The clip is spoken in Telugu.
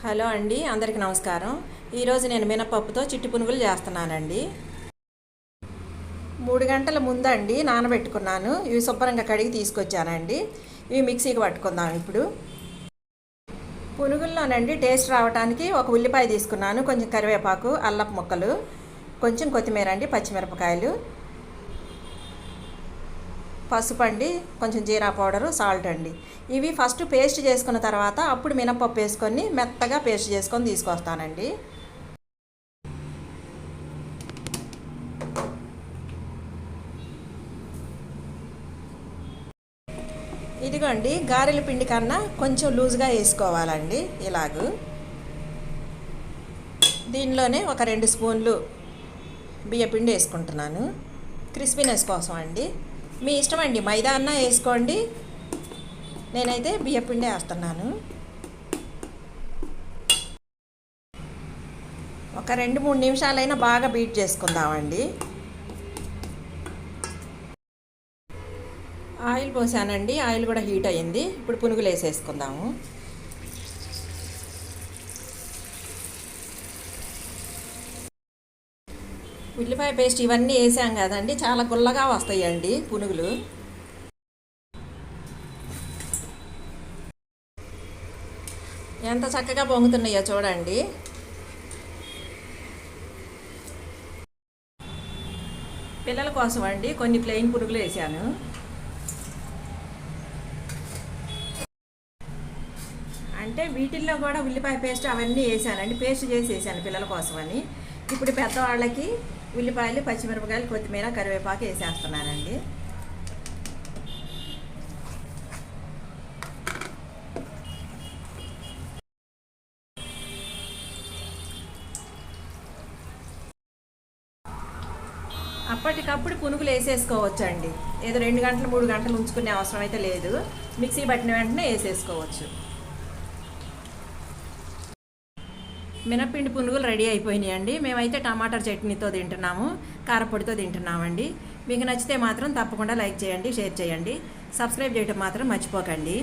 హలో అండి, అందరికీ నమస్కారం. ఈరోజు నేను మినపప్పుతో చిట్టి పునుగులు చేస్తున్నానండి. 3 గంటల ముందండి నానబెట్టుకున్నాను. ఇవి శుభ్రంగా కడిగి తీసుకొచ్చానండి. ఇవి మిక్సీకి పట్టుకుందాం ఇప్పుడు. పునుగుల్లోనండి టేస్ట్ రావడానికి ఒక ఉల్లిపాయ తీసుకున్నాను, కొంచెం కరివేపాకు, అల్లపు ముక్కలు, కొంచెం కొత్తిమీర అండి, పచ్చిమిరపకాయలు, పసుపు అండి, కొంచెం జీరా పౌడరు, సాల్ట్ అండి. ఇవి ఫస్ట్ పేస్ట్ చేసుకున్న తర్వాత అప్పుడు మినపప్పు వేసుకొని మెత్తగా పేస్ట్ చేసుకొని తీసుకొస్తానండి. ఇదిగోండి, గారెల పిండి కన్నా కొంచెం లూజ్గా వేసుకోవాలండి. ఇలాగూ దీనిలోనే ఒక 2 స్పూన్లు బియ్యపిండి వేసుకుంటున్నాను, క్రిస్పీనెస్ కోసం అండి. మీ ఇష్టం అండి, మైదా అన్నా వేసుకోండి. నేనైతే బియ్యపిండి వేస్తున్నాను. ఒక 2-3 నిమిషాలైనా బాగా బీట్ చేసుకుందామండి. ఆయిల్ పోసానండి, ఆయిల్ కూడా హీట్ అయ్యింది. ఇప్పుడు పునుగులు వేసేసుకుందాము. ఉల్లిపాయ పేస్ట్ ఇవన్నీ వేసాం కదండి, చాలా గుల్లగా వస్తాయండి పునుగులు. ఎంత చక్కగా పొంగుతున్నాయో చూడండి. పిల్లల కోసం అండి కొన్ని ప్లెయిన్ పునుగులు వేసాను. అంటే వీటిల్లో కూడా ఉల్లిపాయ పేస్ట్ అవన్నీ వేసానండి, పేస్ట్ చేసి వేసాను పిల్లల కోసమని. ఇప్పుడు పెద్దవాళ్ళకి ఉల్లిపాయలు, పచ్చిమిరపకాయలు, కొత్తిమీర, కరివేపాకు వేసేస్తున్నానండి. అప్పటికప్పుడు పునుగులు వేసేసుకోవచ్చండి. ఏదో 2 గంటలు 3 గంటలు ఉంచుకునే అవసరం అయితే లేదు. మిక్సీ పట్టిన వెంటనే వేసేసుకోవచ్చు. మినప్పిండి పునుగులు రెడీ అయిపోయినాయండి. మేమైతే టమాటా చట్నీతో తింటున్నాము, కారపొడితో తింటున్నామండి. మీకు నచ్చితే మాత్రం తప్పకుండా లైక్ చేయండి, షేర్ చేయండి, సబ్స్క్రైబ్ చేయడం మాత్రం మర్చిపోకండి.